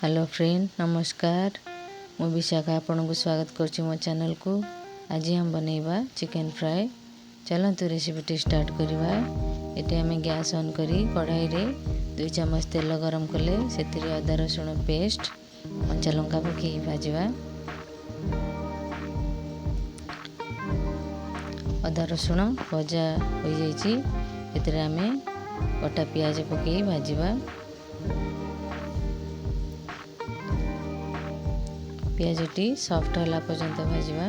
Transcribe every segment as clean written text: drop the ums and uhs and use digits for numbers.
Hello friend नमस्कार मु विशाखा आपन को स्वागत करछि मो चैनल को। आज हम बनेबा चिकन फ्राई। चलंतु रेसिपी स्टार्ट करवा। एटे हमें गैस ऑन करी कढ़ाई रे 2 चम्मच तेल गरम कले सेतिरे अदा रसुण पेस्ट कंचा लंका पकई भाजवा। अदा रसुण भजा हो जाइछि एतिरे हमें कटा प्याज पकई भाजवा। पियाजटी सॉफ्ट होला पर्यंत भाजवा।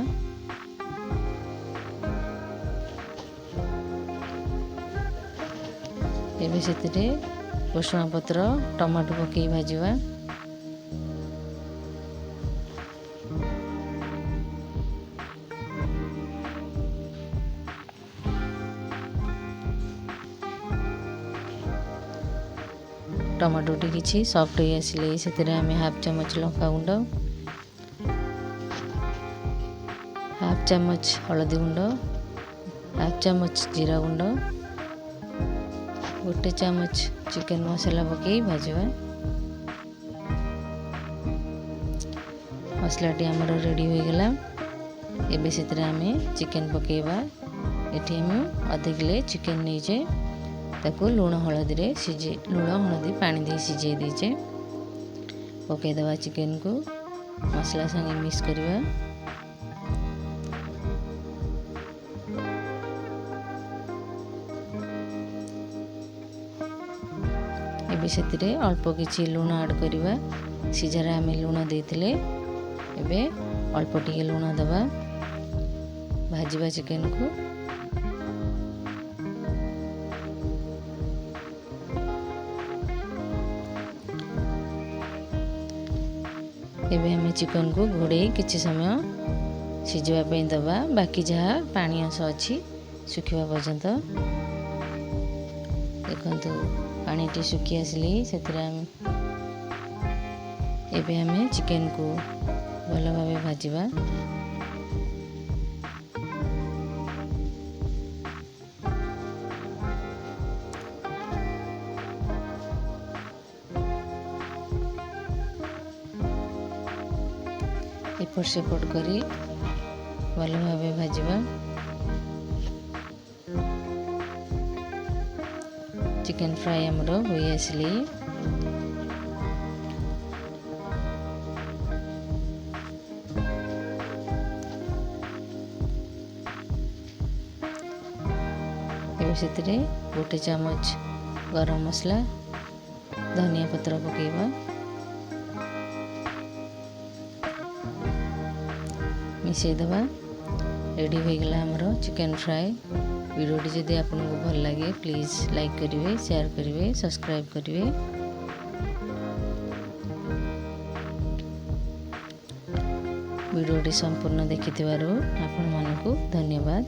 एबे सेतिरे भुसुंगा पत्र टमाटो पकई भाजवा। टमाटोटी किछि सॉफ्ट हो आसिले सेतिरे हमें हाफ चम्मच लंका गुंड, हाफ चम्मच हलदी गुंड, हाफ चम्मच जीरा गुंड, 1 चम्मच चिकन मसाला पकई भाजवा। मसलाटी हमर रेडी हो गला। एबे सेतरे हमें चिकन पकेबा। एठी हम आधे किलो चिकन नै जे ताको लूण हळदी रे सिजे लूण हळदी पानी दे सिजे देजे पके दवा। चिकन को मसला संगे मिक्स करवा। एबे सेतिरे अल्प किछि लूण ऐड करवा। सिजारे हमें लूण देथिले एबे अल्प टिके लूण दबा भाजीबा चिकन को। एबे हमें चिकन को घोड़े किछि समय सिजवा पे दबा। बाकी जहा पानी अंश अछि सुखिबा पर्यंत। देखंतु पानी टी सुखी आसली सेतिरे एबे हमें चिकन को भल भाबे भाजीबा। एपट सेपट करी भल भाबे भाजीबा। चिकन फ्राई हमरो होई आसली। एबे सेतिरे 1 चम्मच गरम मसला धनिया पत्र पकेबा। मिसई दबा। रेडी हो गला हमरो चिकन फ्राई। वीडियोटी जदि आपको भल लगे प्लीज लाइक करिवे, शेयर करिवे, सब्सक्राइब करिवे। वीडियोटी संपूर्ण देखिथिबारु आपन मानकु धन्यवाद।